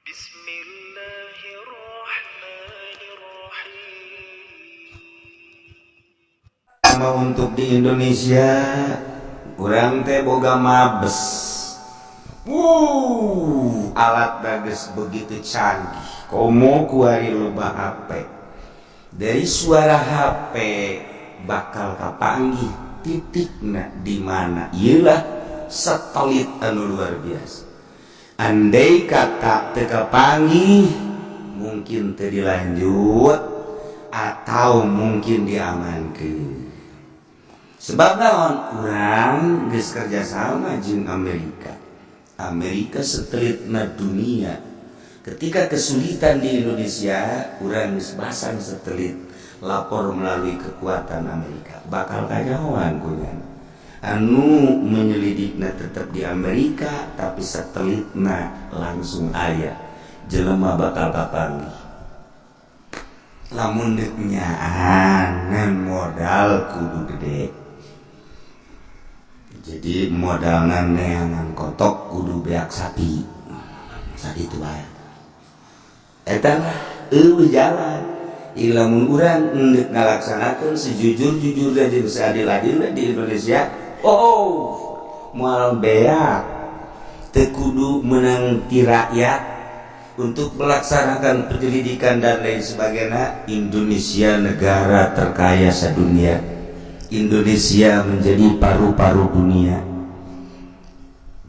Sama untuk di Indonesia kurang teh boga mabes. Alat dages begitu canggih. Komo kuari loba HP. Dari suara HP bakal kapanggih titikna di mana? Iyalah satelit anu luar biasa. Andai kata teka panggih mungkin teu dilanjut atau mungkin diamankeun. Sebab naon urang geus kerja sama jeung Amerika satelitna dunia. Ketika kesulitan di Indonesia urang geus pasang satelit lapor melalui kekuatan Amerika bakal kajahoan kunyan anu menyelidikna tetap di Amerika tapi satelitna langsung aya jelema bakal kapanggih lamun deuk ngan modal kudu gede. Jadi modalna neangan kotok kudu beak sapi sakitu wae eta lah jalan ilamun urang endek ngalaksanakeun sejujur-jujurna jeung seadil-adilna di Indonesia. Moal beak teu kudu menang ti rakyat untuk melaksanakan penyelidikan dan lain sebagainya. Indonesia negara terkaya sedunia. Indonesia menjadi paru-paru dunia.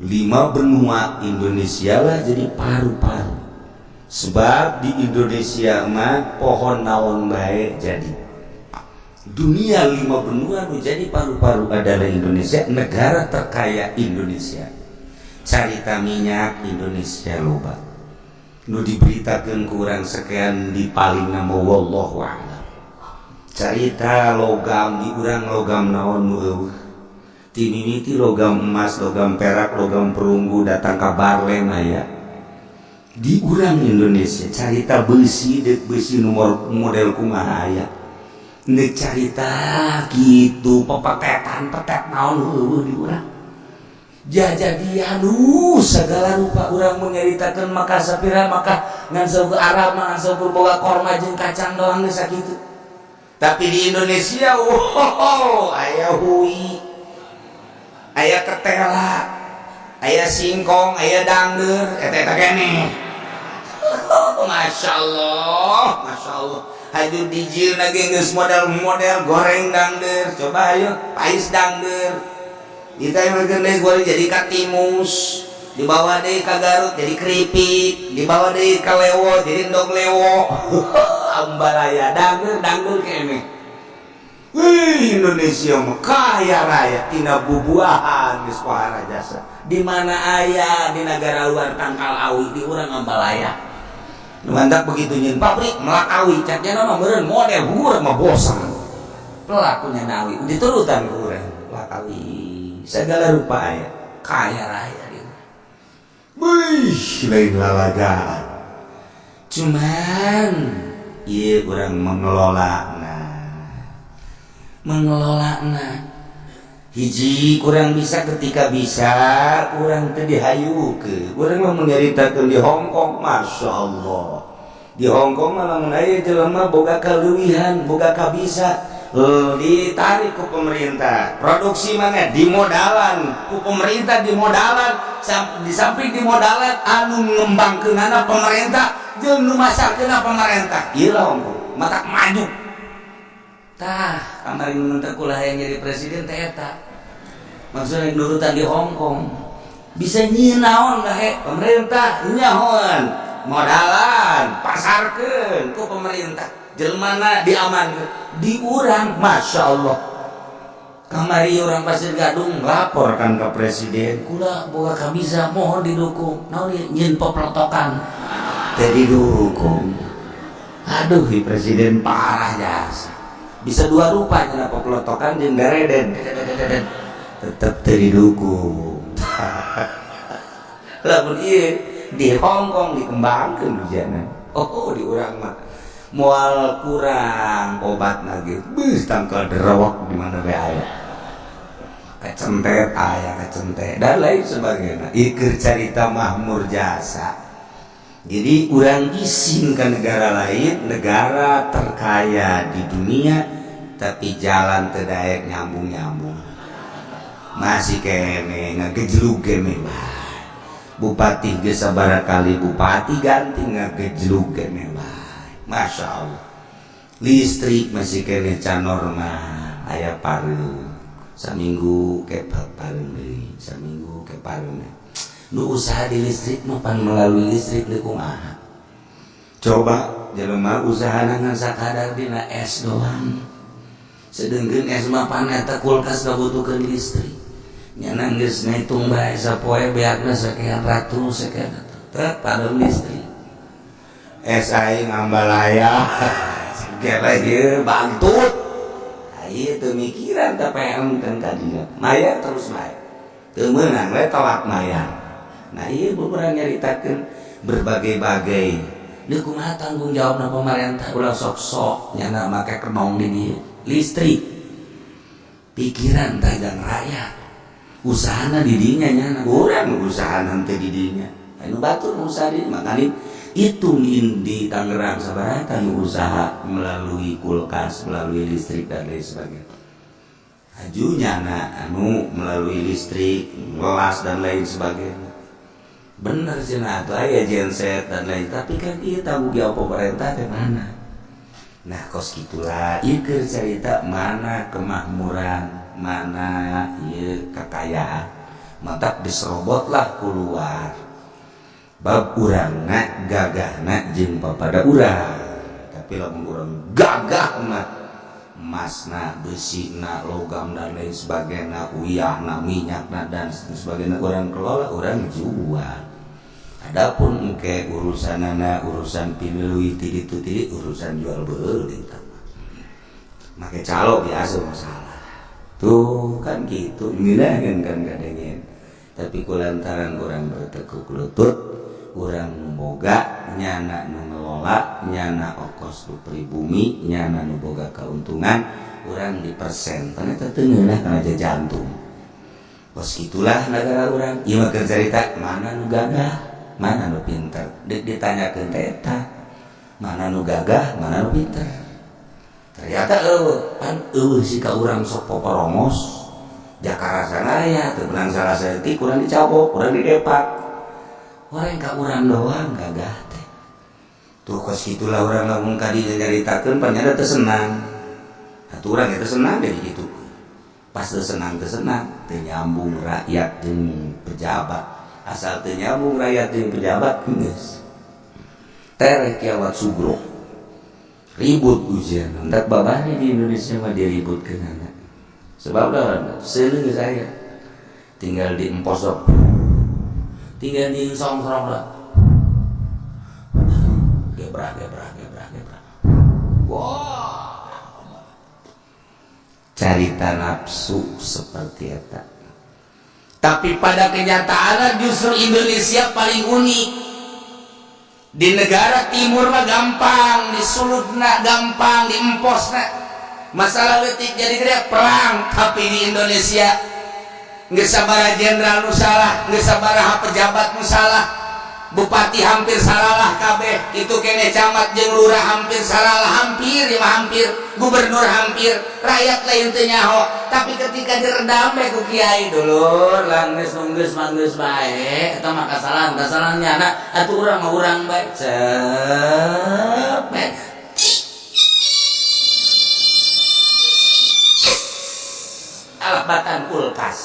5 benua Indonesia lah jadi paru-paru. Sebab di Indonesia mah pohon naon bae jadi. Dunia 5 benua menjadi paru-paru adalah Indonesia, negara terkaya Indonesia. Carita minyak Indonesia loba. Nu diberitakeun ku urang sekian di paling nama wallahu a'lam. Carita logam di urang logam naon nu eueuh. Ti mimiti logam emas, logam perak, logam perunggu datang ka Barlen aya. Di urang Indonesia carita besi dek besi nomor model kumaha aya. Nek carita gitu pepetetan petet naon heueuh di urang. Jajadian segala rupa urang menyaritakeun maka sapira maka ngan saueur arama ngan saueur boga korma jeung kacang doang geus sakitu. Tapi di Indonesia aya hui, aya ketela, aya singkong, aya dangdeur, eta keneh. Masya Allah, Masya Allah. Haju dijil lagi geus model-model goreng dangdeur. Coba ayo pais dangdeur. Kita yang geus goreng jadi katimus, dibawa deui ka Garut jadi keripik, dibawa deui ka Lewo jadi endog lewo. Ambalaya dangdeur keneh. Wih, Indonesia mah kaya raya tina bubuahan geus pohara jasa. Di mana aya di negara luar tangkal awi di urang Ambalaya. Mantak begitu nyin pabrik melakawi catnya nama meureun model urang mah bosan pelakunya nawi diturutan ke urang melakawi segala rupa aya kaya raya dia. Wih lain lalagaan cuman ieu urang mengelolana hiji kurang bisa ketika bisa kurang teu dihayukeun urang mah menyaritakeun di Hong Kong. Masya Allah di Hong Kong mah lamun aya jelema boga kaleuwihan boga kabisa ditarik ku pemerintah produksi mana dimodalan ku pemerintah dimodalan di samping dimodalan anu ngembangkeunana pemerintah jeung nu masarkeunna pemerintah. Ieu lah Hong Kong matak maju tah kamari nuntut kulah yang jadi presiden teh eta maksudnya nurutan di Hong Kong bisa nyieun naon da pemerintah nyahoan modalan pasarkeun ku pemerintah jelmana diamankeun di urang. Masya Allah kamari urang Pasir Gadung laporkan ke presiden kula boga kabisa mohon didukung naon nyieun peplotokan teh didukung. Aduh presiden parah jasa bisa dua rupa nya peplotokan jeung dereden tetep teu didukung. Lamun ieu di Hong Kong dikembangkeun hujana di urang mah moal kurang obatna ge beus tangkal derewok di mana we aya kecentet dan lain sebagainya. Ieu carita Mahmur Jasa Jadi orang izin ke negara lain, negara terkaya di dunia, tapi jalan terdaek nyambung-nyambung. Masih kene ngagejlug kene bae. Bupati ge sabaraha kali bupati ganti ngagejlug kene bae. Masya Allah. Listrik masih kene can normal, aya pareung. Saminggu ke pareung deui, saminggu ke pareung. Nu usaha di listrik mah pan melalui listrik leuh kumaha. Coba jelema usahana ngan sakadar dina es doang. Sedengkeun es mah pan eta kulkas kabutuhkeun listrik. Nyana geus ngitung bae sapoe beakna sakean ratus sakean teh padeung listrik. Es aing ambalaya segala ieu bantut. Ieu teu mikiran teh peengkeun ka dieu. Mayar terus bae. Teu meunang we tolak mayar. Nah iya beberapa nyaritakan berbagai-bagai ini kumaha tanggung jawabna pemerintah ulah sok-sok nyana make kenong di dieu listrik pikiran dagang rakyat usahana di dinya nyana urang usahana teh di dinya anu batur usaha di makanya itu di Tangerang sabaraha nu usaha melalui kulkas melalui listrik dan lain sebagainya ajunya anu melalui listrik ngelas dan lain sebagainya bener sih nah itu ya genset dan lain tapi kan iya tanggung jawab pemerintah ke mana nah kos gitulah iya cerita mana kemakmuran mana iya kekayaan mantap diserobot lah keluar bab urang nak gagah nak jeung papada urang tapi lamun urang gagah mah emasna besina logam dan lain sebagainya uyahna minyakna dan sebagainya orang kelola orang jual. Adapun engke urusanana urusan pinueuh ti ditu ti urusan jual beuli make calo biasa masalah tuh kan gitu ngeunaheun kan kadengen tapi kulantaran urang bertekuk lutut urang boga nyana nu ngelola nyana ongkos nu pribumi nyana nu boga kauntungan urang di persen karena teh teu ngeunah kana jantung bos gitulah negara urang ieu mah keur carita mana nu gagah mana nu pinter dek ditanyakeun teh eta mana nu gagah mana nu pinter ternyata pan si ka urang sok poporongos jakara sanaya teu menang salah saeutik urang dicabok urang didepak orang ka urang doang gagah teh tuh kos kitulah urang lamun ka dieu nyaritakeun panyana teu senang atuh urang teh senang deh kitu pas teu senang teu nyambung rakyat jeung pejabat asal teu nyambung rakyat jeung pejabat geus terek kiawat sugro ribut ujian hendak babahnya di Indonesia mah diributkeun anak sebab lawan seuleung geus aya tinggal di emposok tinggal di songkrong lah gebrak wah carita nafsu seperti eta tapi pada kenyataannya justru Indonesia paling unik di negara timur mah gampang disulutna gampang diemposna masalah leutik jadi gede perang tapi di Indonesia geus sabaraha jenderal nu salah geus sabaraha pejabat nu salah bupati hampir salah kabeh itu kene camat jeung lurah hampir salah hampir gubernur hampir rakyat lain teu nyaho tapi ketika diredam bae ku kiai dulur lang geus nunggeus manggeus bae eta mah kasalahan nyana atuh urang mah urang bae cepet alabatan kulkas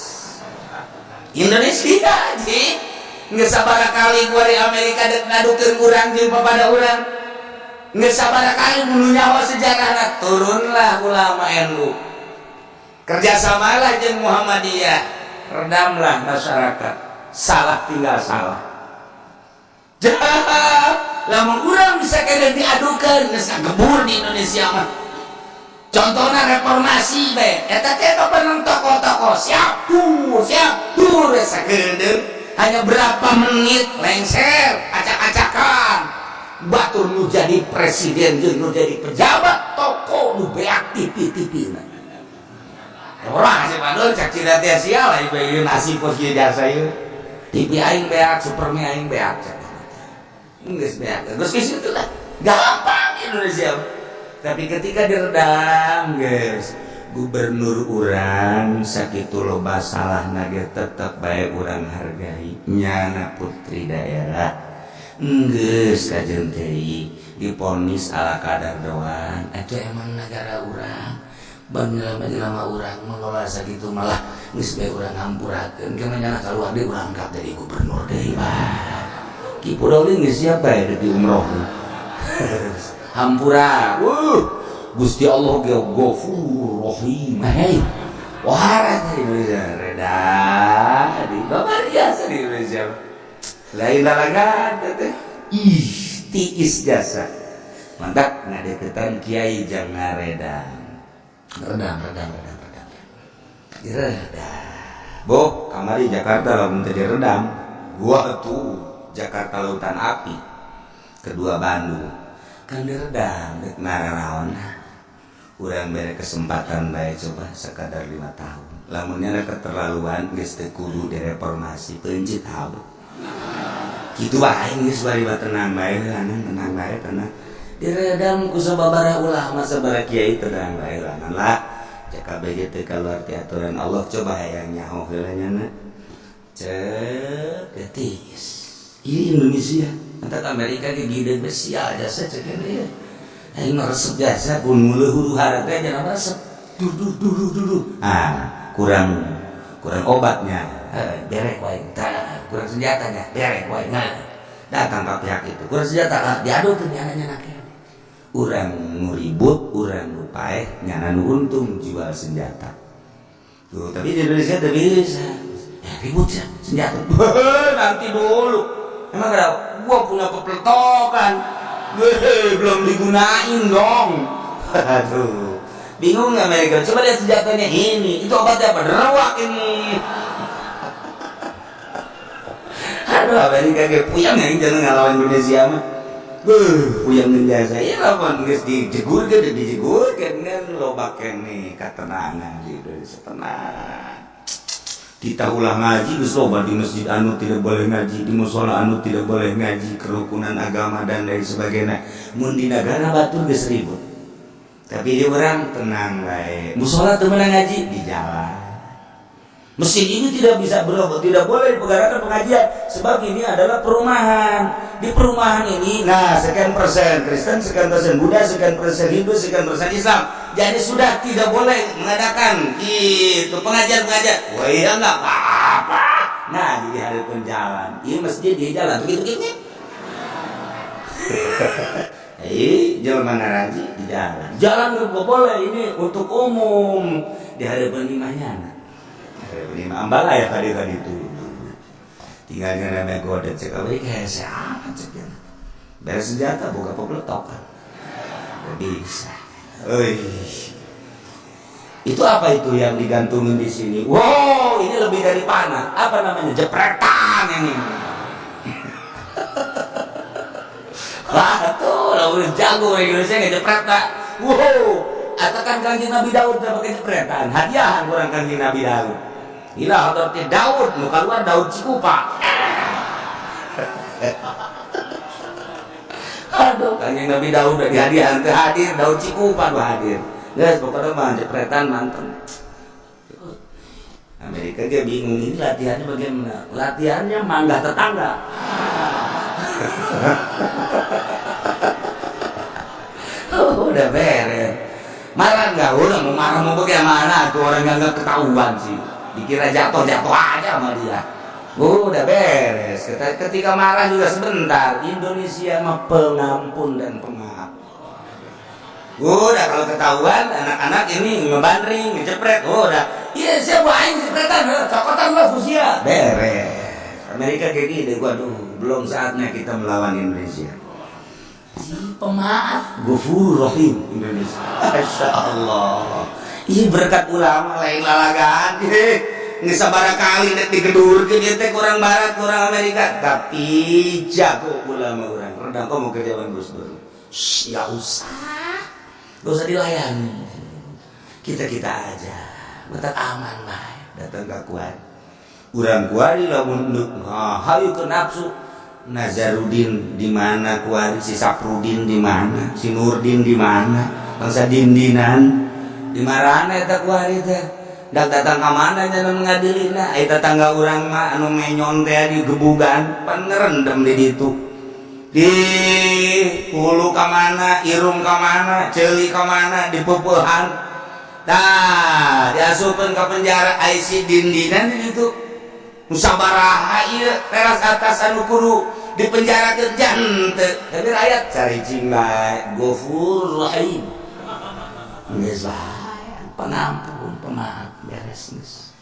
Indonesia sih geus sabaraha kali gua di Amerika dek ngadukeun urang jeung papada urang geus sabaraha kali mulu nyawa sejarahna turunlah ulama NU kerjasamalah jeung Muhammadiyah redamlah masyarakat salah tinggal salah lamun urang bisa kena diadukeun geus gebur di Indonesia mah contohna reformasi bae eta teh peneng tokoh-tokoh siap dur sakeundeung hanya berapa menit lengser acak-acakan batur nu jadi presiden jeung nu jadi pejabat toko nu beak TV-TV na orang asa padahal cak cida teh sia lah ieu nasi pos kieu jasa ieu TV aing beak supermi aing beak Geus beak. Terus geus itu lah. Gampang Indonesia. Tapi ketika diredam, guys, gubernur urang sakitu loba salahna ge tetep bae urang hargai. Nyana putri daerah. Geus kajeun teh diponis ala kadar doang. Itu emang negara urang. Banjelema urang mengolah sakitu malah geus bae urang hampurakeun. Kemana kaluar deui urang angkat jadi gubernur deui. Ki Pudauli geus siapa ya di umroh. Hampura. Gusti Allah ge Ghafur Rahim. Hei. Wah, di Indonesia reda di babariasa di Indonesia. Lain lalagan teh. Ih, tiis jasa. Mantap ngadeukeutan kiai jang ngaredam. Redam. Boh, kamari Jakarta lamun teu diredam. Gua tuh Jakarta Lautan Api. Kedua Bandung. Kan diredam dek naranaon. Urang bere kesempatan bae coba sekadar 5 tahun. Lamunnya keterlaluan geus teu kudu direformasi peunceut hau. Kitu wae geus bari tenang bae, tenang bae. Diredam ku sababaraha ulama sabaraha kiai tenang bae lah. JKBG teh kaluar ti aturan Allah coba hayang nyaho heula nya. Cek getis. Ini Indonesia, entah Amerika ke gede besial jasa ceknya dia. Aing resep jasa pun mulai huru harap teh jangan resep. Duh. Kurang obatnya. Berek wae. Kurang senjatanya. Berek wae. Datang ke pihak itu. Kurang senjata diadu tuh nyana kene. Urang nu ribut, urang nu paeh, nyana nu untung jual senjata. Tuh, tapi di Indonesia teu bisa. Ribut ya senjata. Nanti dulu. Emang gua punya pepletokan. Belum digunain dong. Aduh. Bingung nggak Amerika? Coba lihat senjatanya ini. Itu obatnya apa? Derawak ini. Aduh, Amerika kayak puyang ya jangan ngelawan Indonesia mah. Puyang menjasa. Ya lawan geus dijegurkeun kan lo baken nih ketenangan di Indonesia tenang. Kita ulah ngaji geus loba di masjid anu tidak boleh ngaji, di mushola anu tidak boleh ngaji, kerukunan agama dan lain sebagainya. Mun di negara batur geus ribut. Tapi di orang tenang bae. Mushola teu meunang ngaji di jalan. Masjid ini tidak bisa tidak boleh dipegarkan pengajian sebab ini adalah perumahan. Di perumahan ini, nah sekian persen Kristen, sekian persen Buddha, sekian persen Hindu, sekian persen Islam. Jadi sudah tidak boleh mengadakan itu pengajian. Wah iya nggak apa-apa. Nah di hadapan jalan, ini masjid di jalan begitu. Jalan mana ngaji di jalan. Jalan nggak boleh, ini untuk umum di hadapan imahnya. Ambala ya tadi itu. Tinggal ngereme godet cek awake kayak siapa cek ya. Beres senjata buka pepletokan. Bisa. Itu apa itu yang digantungin di sini? Wow, ini lebih dari panah. Apa namanya? Jepretan yang ini. Wah, tuh lalu jago orang Indonesia ngejepret tak. Wow, atakan Kanjeng Nabi Daud udah pakai jepretan. Hadiahan kurang Kanjeng Nabi Daud. Gila hadrati Daud, nu keluar Daud Cikupa. Aduh, Kanjeng Nabi Daud udah dihadiahan teu hadir, Daud Cikupa udah hadir. Guys, pokoknya mah jepretan manteng. Amerika dia bingung ini latihannya bagaimana? Latihannya manggah tetangga. Udah beres. Marah nggak? Udah mau marah mau bagaimana? Tuh orang nggak ketahuan sih. Dikira jatuh aja sama dia. Udah beres. Ketika marah juga sebentar. Indonesia mah pengampun dan pemaaf. Udah kalau ketahuan anak-anak ini ngebandring, ngejepret. Udah. Iya siapa aing jepretan, cokotan lah fusia. Beres. Amerika kayak gini, waduh, belum saatnya kita melawan Indonesia. Pemaaf, Ghafur Rahim Indonesia. Masya Allah. Iya berkat ulama lain lalagan. Nggak sabar kali nek digedurkeun ieu teh kurang barat, kurang Amerika. Tapi jago ulama urang. Redang kamu ke jalan Gus Dur. Ya usah. Gak usah dilayani. Kita aja. Betat aman bae. Datang ka kuat. Urang kuari lamun hayu ke nafsu. Nazarudin di mana kuari, si Saprudin di mana, si Nurdin di mana, bangsa dindinan di marana eta kuari teh. Dak datang ka mana nya ngadilina, eta tangga urang mah anu menyon teh di gebugan pan ngerendem di ditu. Di hulu ka mana, irung ka mana, ceuli ka mana, di peupehan. Tah, diasupkeun ka penjara ai si dindinan di ditu. Musabaraha ieu teras atas anu kudu dipenjarakeun jante. Tapi rakyat cari cinggai Ghafurur Rahim. Geus bae pengampun, pemaaf, beres geus.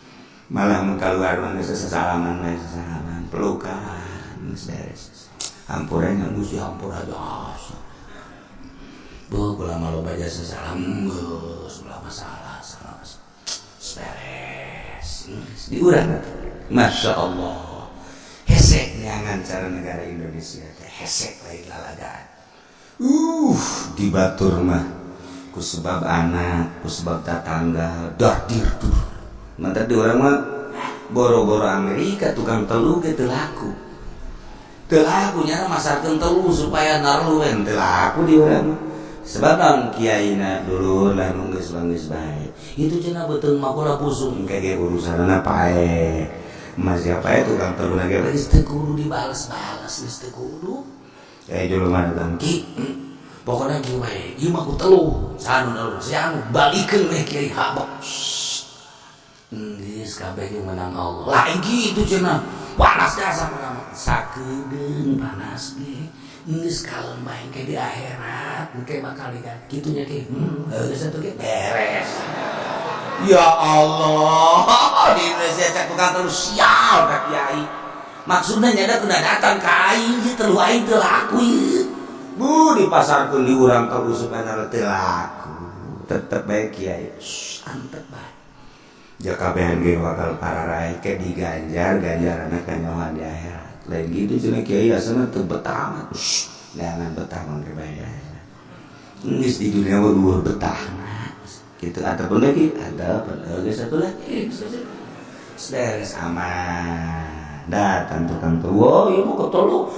Malah mun kaluar mah geus sasalaman we sasalaman, pelukan geus beres. Hampuran yang Gusti hampura jasa. Beuh kula mah loba jasa salam geus ulah masalah, beres. Diurang Masya Allah, hesek nyangan cara negara Indonesia, hesek lain lalagaan. Dibatur mah, ku sebab anak, ku sebab tetangga, dardir tuh. Mata di orang mah, boro-boro Amerika tukang telu gitu laku. Telaku nyana masarkan telu supaya narluen telaku di orang mah. Sebab naon kiaina dulu lah nunggus baik. Itu cenah betul makola pusung kayak urusan apa Mas siapa itu tukang telu lagi geus teu kudu dibales-bales geus teu kudu. Kayak dulu mah datang ki. Pokona kieu wae, ieu mah ku telu. Sanu telu, siang balikeun we kiai habak. Geus kabeh ge menang Allah. Lain kitu cenah. Panas dasar menang. Sakedeung panas ge. Geus kalem bae ke di akhirat, engke bakal diganti. Kitu nya ki. Geus atuh ge beres. Ya Allah, di Indonesia cek tukang terus sial kak kiai. Maksudnya nyada kena datang ke aing, telu aing teu laku ieu. Bu dipasarkeun di urang terus supaya teu laku. Tetep bae kiai. Antep bae. Ja kabehan ge bakal pararai ke diganjar, ganjaranna ka nyawa di akhirat. Lain gitu cenah kiai asana teu betah mah. Jangan betah mangke bae. Geus di dunia mah luhur betah. Itu ataupun lagi ada satu lagi beres aman datang tukang telu oh ieu mah ketelu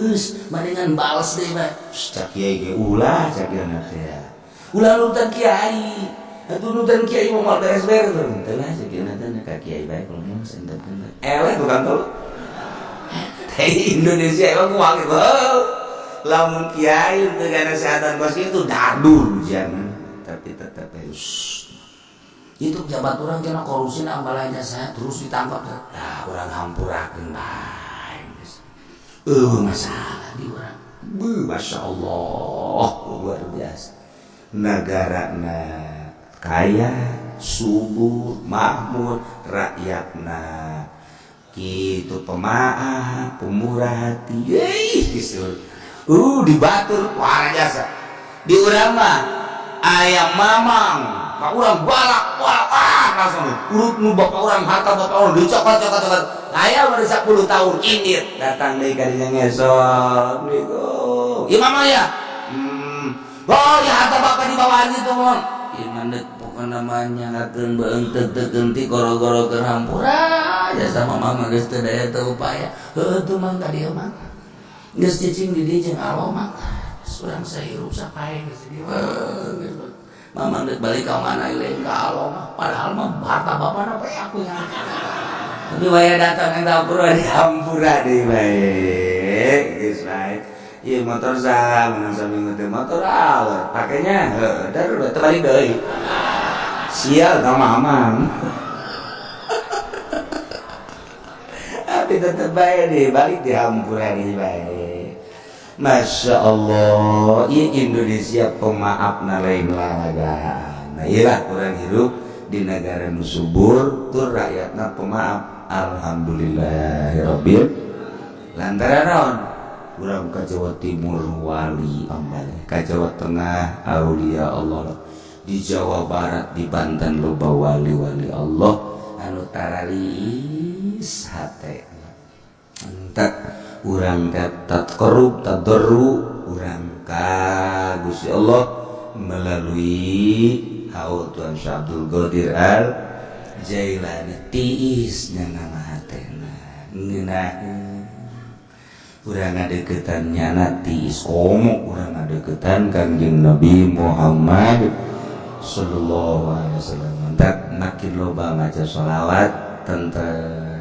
geus mendingan bales deui mah cak kiai ge ulah cak kiana teh ulah nurutan kiai atuh nurutan kiai mah moal beres-beres teh lah cak kiana teh ka kiai bae kalau mah sentepkeun eleh tukang telu teh Indonesia emang kumaha kitu lamun kiai teu kana kesehatan bos itu dadul jangan tapi tetap harus itu pejabat orang kena korupsi nak balanya saya terus ditangkap nah orang hampurakeun bae masalah di orang Masya Allah luar biasa negarana kaya subur makmur rakyatna kitu pemaaf pemurah hati dibatur wah jasa di urang mah ayam mamang, pak urang balak langsung urut nu bapak urang harta bapak urang dicokot. Ayam baru 10 tahun indit datang deui ka dinya ngesot niku. Ieu mama ya. Oh ya harta bapak dibawa gitu mah. Ieu mandek pokona namanya ngakeun beung teu ti goro-goro keur hampura ya sama mama geus teu daya teu upaya. Heuh tuh mang ka dieu mah. Geus cicing di dieu jeung alo mah. Surang sahirup sapae geus di Mama dek balik ka mana lain ka Allah mah padahal mah harta bapana pe aku nya. Tapi waya datang yang dapur di hampura deui bae. Geus bae. Ieu motor saha menang saminggu teh motor aleur. Pakainya heuh teu balik deui. Sial ka mamang. Tapi tetep bae deui balik di hampura deui bae. Masya Allah, ini Indonesia pemaafna lain lalagaan. Nah, iyalah orang hidup di negara nu subur, tur rakyatna pemaaf. Alhamdulillahirabbil lantaran naon? Urang ka Jawa Timur wali ambal, ka Jawa Tengah aulia Allah, di Jawa Barat di Banten loba wali-wali Allah anu taralis hate. Entek urang tat korup tadarru urang ka Gusti Allah melalui haul Tuan Syekh Abdul Qadir Al Jailani tiis nama hatena ngeunah urang ngadeukeutannya nati iskomo urang ngadeukeutan Kangjeng Nabi Muhammad sallallahu alaihi wasallam. Tak makin loba maca sholawat tentang